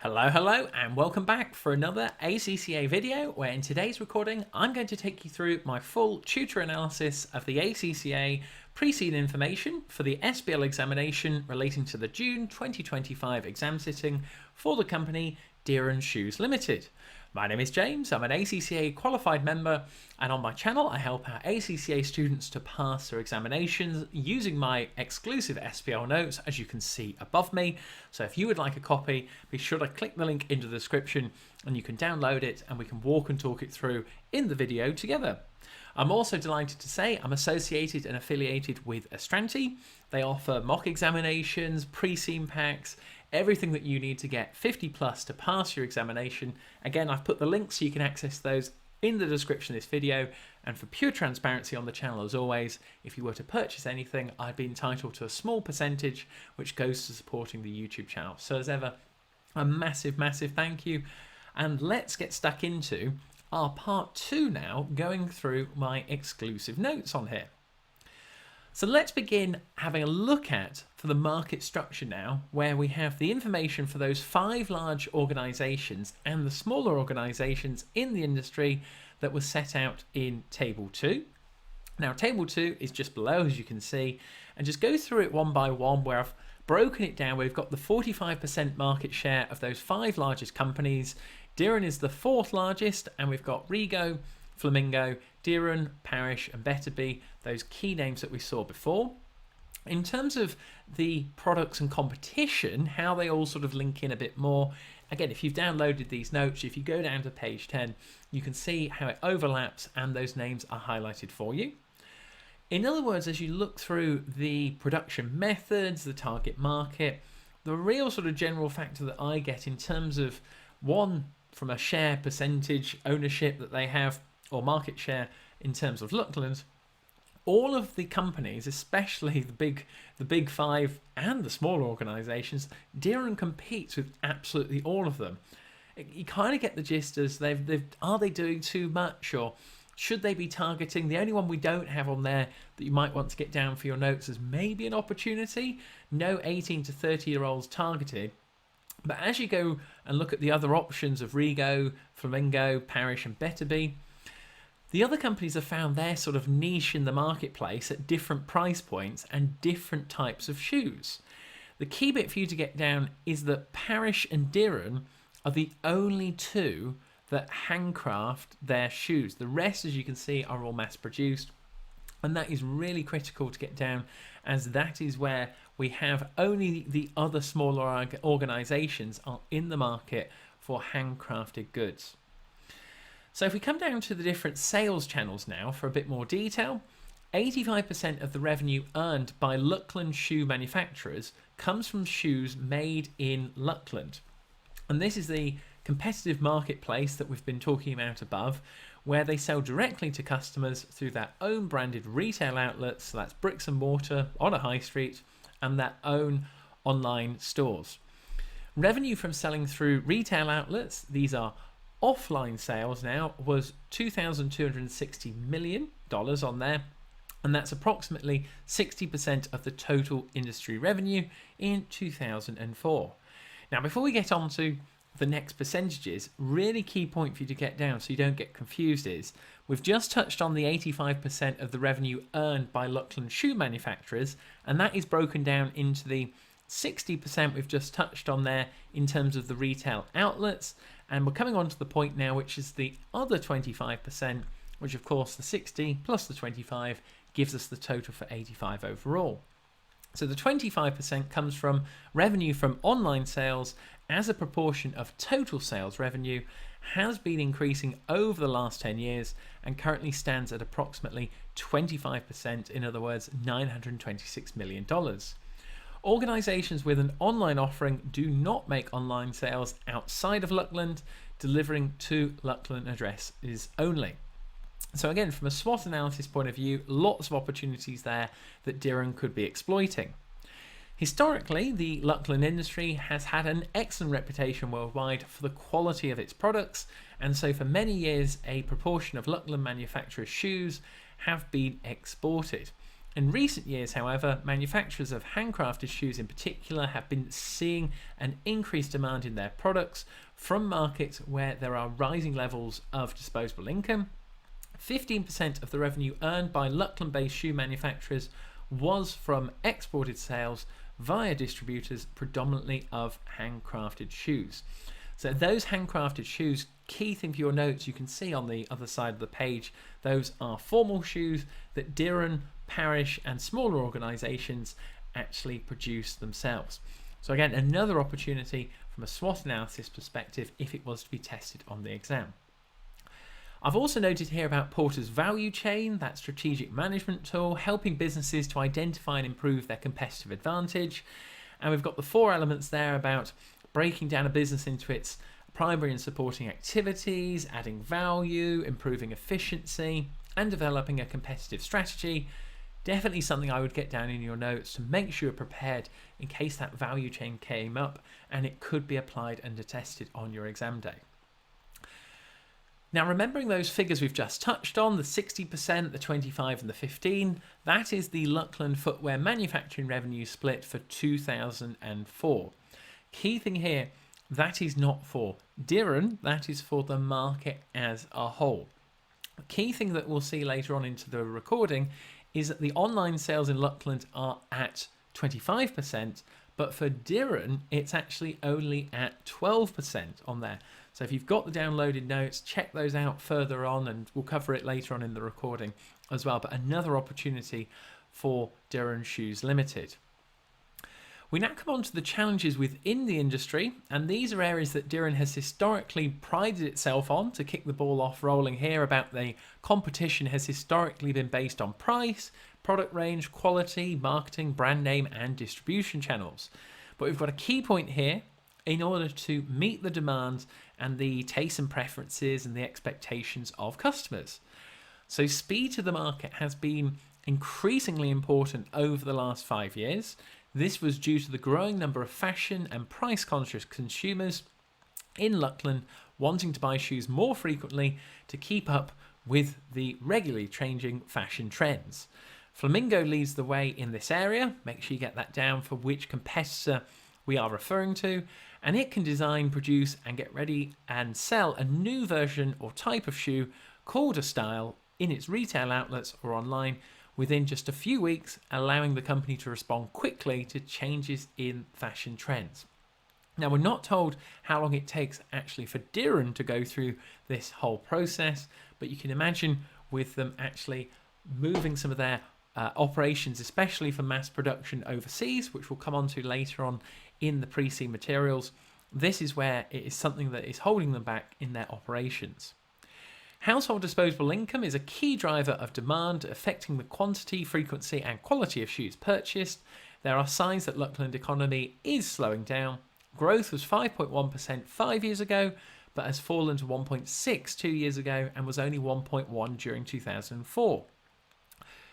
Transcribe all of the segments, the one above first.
Hello, and welcome back for another ACCA video, where in today's recording I'm going to take you through my full tutor analysis of the ACCA pre-seed information for the SBL examination relating to the June 2025 exam sitting for the company Dearn Shoes Ltd. My name is James, I'm an ACCA qualified member, and on my channel I help our ACCA students to pass their examinations using my exclusive SBL notes, as you can see above me. So if you would like a copy, be sure to click the link in the description and you can download it and we can walk and talk it through in the video together. I'm also delighted to say I'm associated and affiliated with Astranti. They offer mock examinations, pre-seam packs, everything that you need to get 50 plus to pass your examination. Again, I've put the links so you can access those in the description of this video, and for pure transparency on the channel as always, if you were to purchase anything, I'd be entitled to a small percentage which goes to supporting the YouTube channel. So as ever, a massive thank you, and let's get stuck into our part 2 now, going through my exclusive notes on here. So let's begin having a look at for the market structure now, where we have the information for those 5 large organisations and the smaller organisations in the industry that was set out in Table 2. Now Table 2 is just below, as you can see, and just go through it one by one, where I've broken it down. We've got the 45% market share of those 5 largest companies. Dearn is the 4th largest, and we've got Rego, Flamingo, Dearn, Parish and Betterby, those key names that we saw before. In terms of the products and competition, how they all sort of link in a bit more, again, if you've downloaded these notes, if you go down to page 10, you can see how it overlaps and those names are highlighted for you. In other words, as you look through the production methods, the target market, the real sort of general factor that I get in terms of, one, from a share percentage ownership that they have, or market share in terms of Luckland, all of the companies, especially the big 5 and the smaller organisations, Dearn competes with absolutely all of them. You kind of get the gist as are they doing too much, or should they be targeting? The only one we don't have on there that you might want to get down for your notes as maybe an opportunity, no 18 to 30-year-olds targeted. But as you go and look at the other options of Rego, Flamingo, Parish and Betterby, the other companies have found their sort of niche in the marketplace at different price points and different types of shoes. The key bit for you to get down is that Parish and Dearn are the only 2 that handcraft their shoes. The rest, as you can see, are all mass produced, and that is really critical to get down, as that is where we have only the other smaller organisations are in the market for handcrafted goods. So if we come down to the different sales channels now for a bit more detail, 85% of the revenue earned by Luckland shoe manufacturers comes from shoes made in Luckland. And this is the competitive marketplace that we've been talking about above, where they sell directly to customers through their own branded retail outlets, so that's bricks and mortar on a high street, and their own online stores. Revenue from selling through retail outlets, these are offline sales now, was $2,260 million on there, and that's approximately 60% of the total industry revenue in 2004. Now, before we get on to the next percentages, really key point for you to get down so you don't get confused is, we've just touched on the 85% of the revenue earned by Luckland shoe manufacturers, and that is broken down into the 60% we've just touched on there in terms of the retail outlets, and we're coming on to the point now which is the other 25%, which of course the 60 plus the 25 gives us the total for 85 overall. So the 25% comes from revenue from online sales as a proportion of total sales revenue, has been increasing over the last 10 years and currently stands at approximately 25%, in other words $926 million. Organisations with an online offering do not make online sales outside of Luckland, delivering to Luckland addresses only. So again, from a SWOT analysis point of view, lots of opportunities there that Dearn could be exploiting. Historically, the Luckland industry has had an excellent reputation worldwide for the quality of its products, and so for many years a proportion of Luckland manufacturers' shoes have been exported. In recent years, however, manufacturers of handcrafted shoes in particular have been seeing an increased demand in their products from markets where there are rising levels of disposable income. 15% of the revenue earned by Lachlan-based shoe manufacturers was from exported sales via distributors, predominantly of handcrafted shoes. So those handcrafted shoes, key thing for your notes, you can see on the other side of the page, those are formal shoes that Dearn, parish and smaller organisations actually produce themselves. So again, another opportunity from a SWOT analysis perspective if it was to be tested on the exam. I've also noted here about Porter's value chain, that strategic management tool, helping businesses to identify and improve their competitive advantage. And we've got the 4 elements there about breaking down a business into its primary and supporting activities, adding value, improving efficiency, and developing a competitive strategy. Definitely something I would get down in your notes to make sure you're prepared in case that value chain came up and it could be applied and tested on your exam day. Now, remembering those figures we've just touched on, the 60%, the 25 and the 15, that is the Lachlan footwear manufacturing revenue split for 2004. Key thing here, that is not for Dearn, that is for the market as a whole. The key thing that we'll see later on into the recording is that the online sales in Lachlan are at 25%, but for Dearn, it's actually only at 12% on there. So if you've got the downloaded notes, check those out further on, and we'll cover it later on in the recording as well. But another opportunity for Dearn Shoes Ltd. We now come on to the challenges within the industry, and these are areas that Dearn has historically prided itself on. To kick the ball off rolling here, about the competition has historically been based on price, product range, quality, marketing, brand name and distribution channels. But we've got a key point here. In order to meet the demands and the tastes and preferences and the expectations of customers. So speed to the market has been increasingly important over the last 5 years. This was due to the growing number of fashion and price conscious consumers in Lachlan wanting to buy shoes more frequently to keep up with the regularly changing fashion trends. Flamingo leads the way in this area. Make sure you get that down for which competitor we are referring to, and it can design, produce and get ready and sell a new version or type of shoe called a style in its retail outlets or online within just a few weeks, allowing the company to respond quickly to changes in fashion trends. Now, we're not told how long it takes actually for Dearn to go through this whole process, but you can imagine with them actually moving some of their operations, especially for mass production overseas, which we'll come on to later on in the pre-seed materials. This is where it is something that is holding them back in their operations. Household disposable income is a key driver of demand, affecting the quantity, frequency and quality of shoes purchased. There are signs that Lachlan economy is slowing down. Growth was 5.1% 5 years ago, but has fallen to 1.6 2 years ago and was only 1.1 during 2004.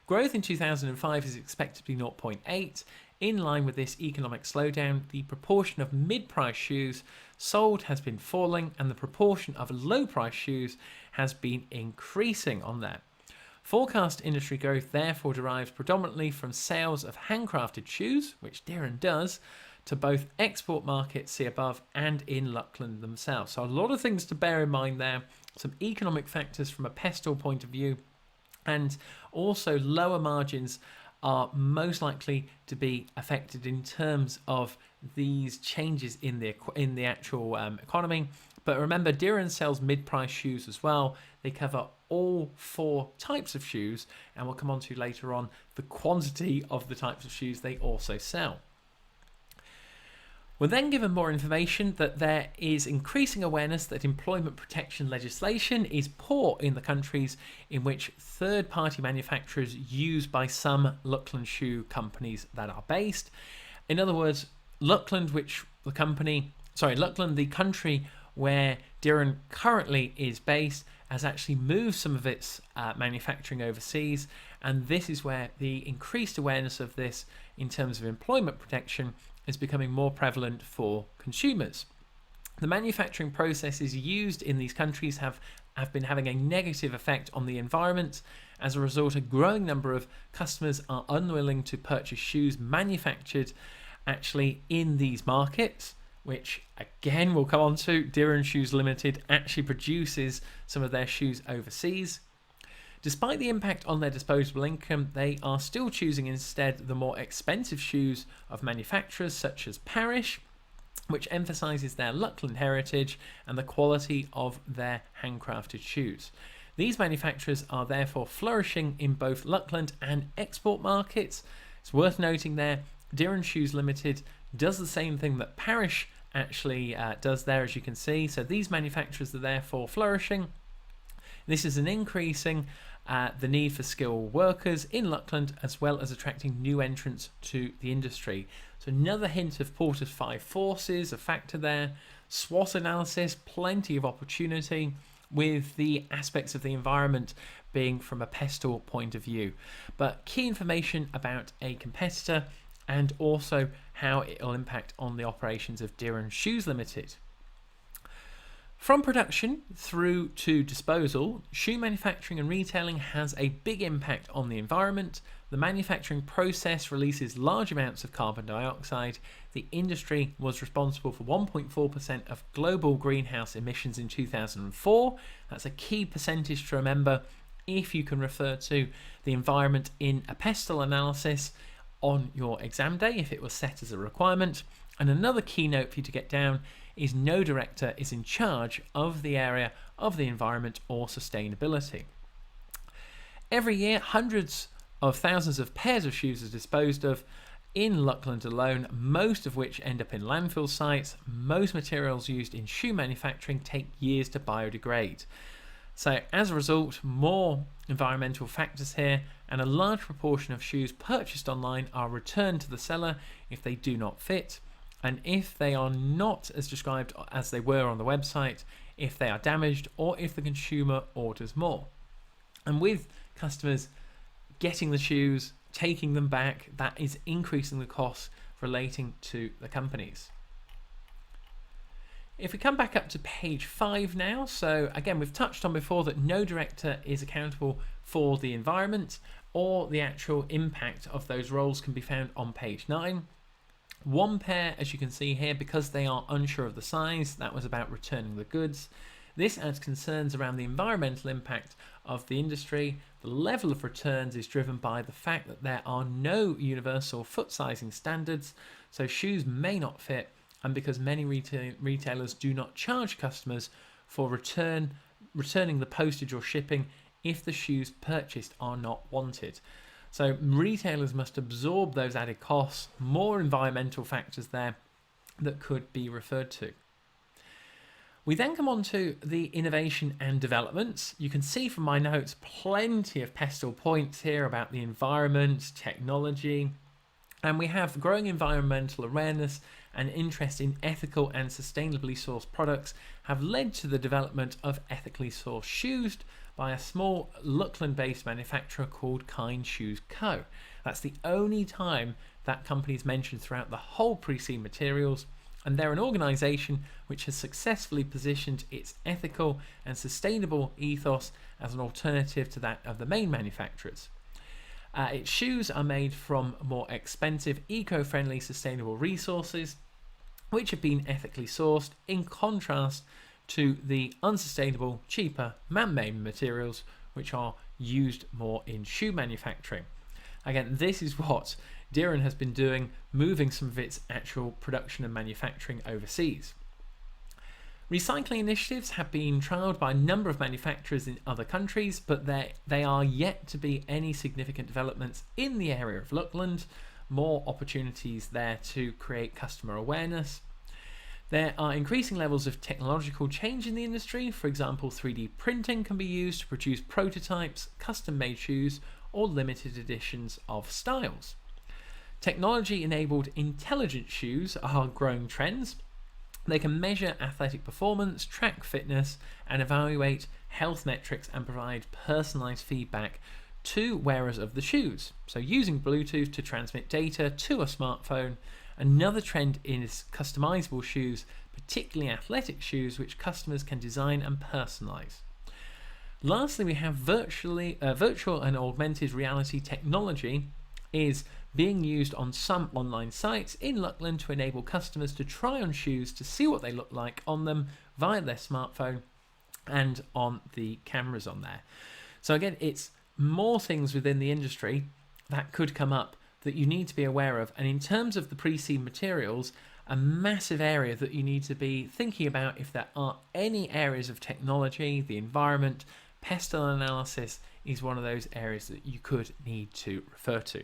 Growth in 2005 is expected to be 0.8. In line with this economic slowdown, the proportion of mid-price shoes sold has been falling and the proportion of low-price shoes has been increasing on that. Forecast industry growth therefore derives predominantly from sales of handcrafted shoes, which Dearn does, to both export markets, see above, and in Lachlan themselves. So a lot of things to bear in mind there, some economic factors from a pestle point of view, and also lower margins are most likely to be affected in terms of these changes in the actual economy. But remember, Dearn sells mid-price shoes as well. They cover all 4 types of shoes, and we'll come on to later on the quantity of the types of shoes they also sell. We're then given more information that there is increasing awareness that employment protection legislation is poor in the countries in which third-party manufacturers used by some Lachlan shoe companies that are based. In other words, Lachlan, the country where Dearn currently is based, has actually moved some of its manufacturing overseas, and this is where the increased awareness of this in terms of employment protection is becoming more prevalent for consumers. The manufacturing processes used in these countries have been having a negative effect on the environment. As a result, a growing number of customers are unwilling to purchase shoes manufactured actually in these markets, which again we'll come on to. Dearn Shoes Ltd actually produces some of their shoes overseas. Despite the impact on their disposable income, they are still choosing instead the more expensive shoes of manufacturers such as Parrish, which emphasises their Luckland heritage and the quality of their handcrafted shoes. These manufacturers are therefore flourishing in both Luckland and export markets. It's worth noting there, Dearn Shoes Ltd does the same thing that Parrish actually does there, as you can see. So these manufacturers are therefore flourishing. This is an increasing the need for skilled workers in Luckland, as well as attracting new entrants to the industry. So another hint of Porter's 5 forces, a factor there. SWOT analysis, plenty of opportunity, with the aspects of the environment being from a pestle point of view. But key information about a competitor and also how it will impact on the operations of Dearn Shoes Ltd. From production through to disposal, shoe manufacturing and retailing has a big impact on the environment. The manufacturing process releases large amounts of carbon dioxide. The industry was responsible for 1.4% of global greenhouse emissions in 2004. That's a key percentage to remember if you can refer to the environment in a pestle analysis on your exam day, if it was set as a requirement. And another key note for you to get down is no director is in charge of the area of the environment or sustainability. Every year, hundreds of thousands of pairs of shoes are disposed of in Luckland alone, most of which end up in landfill sites. Most materials used in shoe manufacturing take years to biodegrade. So as a result, more environmental factors here, and a large proportion of shoes purchased online are returned to the seller if they do not fit. And if they are not as described as they were on the website, if they are damaged, or if the consumer orders more. And with customers getting the shoes, taking them back, that is increasing the costs relating to the companies. If we come back up to page 5 now, so again we've touched on before that no director is accountable for the environment, or the actual impact of those roles can be found on page 9. One pair, as you can see here, because they are unsure of the size, that was about returning the goods. This adds concerns around the environmental impact of the industry. The level of returns is driven by the fact that there are no universal foot sizing standards, so shoes may not fit, and because many retailers do not charge customers for returning the postage or shipping if the shoes purchased are not wanted. So retailers must absorb those added costs, more environmental factors there that could be referred to. We then come on to the innovation and developments. You can see from my notes plenty of pestle points here about the environment, technology, and we have growing environmental awareness and interest in ethical and sustainably sourced products have led to the development of ethically sourced shoes by a small Luckland-based manufacturer called Kind Shoes Co. That's the only time that company is mentioned throughout the whole pre-seed materials, and they're an organisation which has successfully positioned its ethical and sustainable ethos as an alternative to that of the main manufacturers. Its shoes are made from more expensive, eco-friendly, sustainable resources, which have been ethically sourced, in contrast to the unsustainable, cheaper, man-made materials which are used more in shoe manufacturing. Again, this is what Dearn has been doing, moving some of its actual production and manufacturing overseas. Recycling initiatives have been trialled by a number of manufacturers in other countries, but they are yet to be any significant developments in the area of Luckland. More opportunities there to create customer awareness. There are increasing levels of technological change in the industry. For example, 3D printing can be used to produce prototypes, custom-made shoes, or limited editions of styles. Technology-enabled intelligent shoes are growing trends. They can measure athletic performance, track fitness, and evaluate health metrics and provide personalized feedback to wearers of the shoes. So using Bluetooth to transmit data to a smartphone. Another trend is customizable shoes, particularly athletic shoes, which customers can design and personalize. Lastly, we have virtual and augmented reality technology is being used on some online sites in Luckland to enable customers to try on shoes to see what they look like on them via their smartphone and on the cameras on there. So again, it's more things within the industry that could come up that you need to be aware of. And in terms of the pre-seed materials, a massive area that you need to be thinking about if there are any areas of technology, the environment, pestle analysis is one of those areas that you could need to refer to.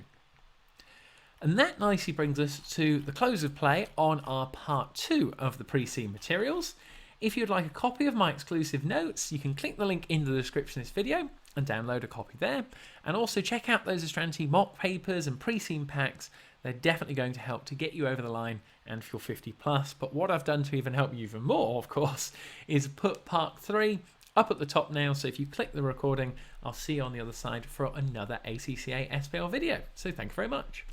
And that nicely brings us to the close of play on our part 2 of the pre-seed materials. If you'd like a copy of my exclusive notes, you can click the link in the description of this video and download a copy there. And also check out those Astranti mock papers and pre-seed packs. They're definitely going to help to get you over the line and for your 50 plus. But what I've done to even help you even more, of course, is put part 3 up at the top now. So if you click the recording, I'll see you on the other side for another ACCA SBL video. So thank you very much.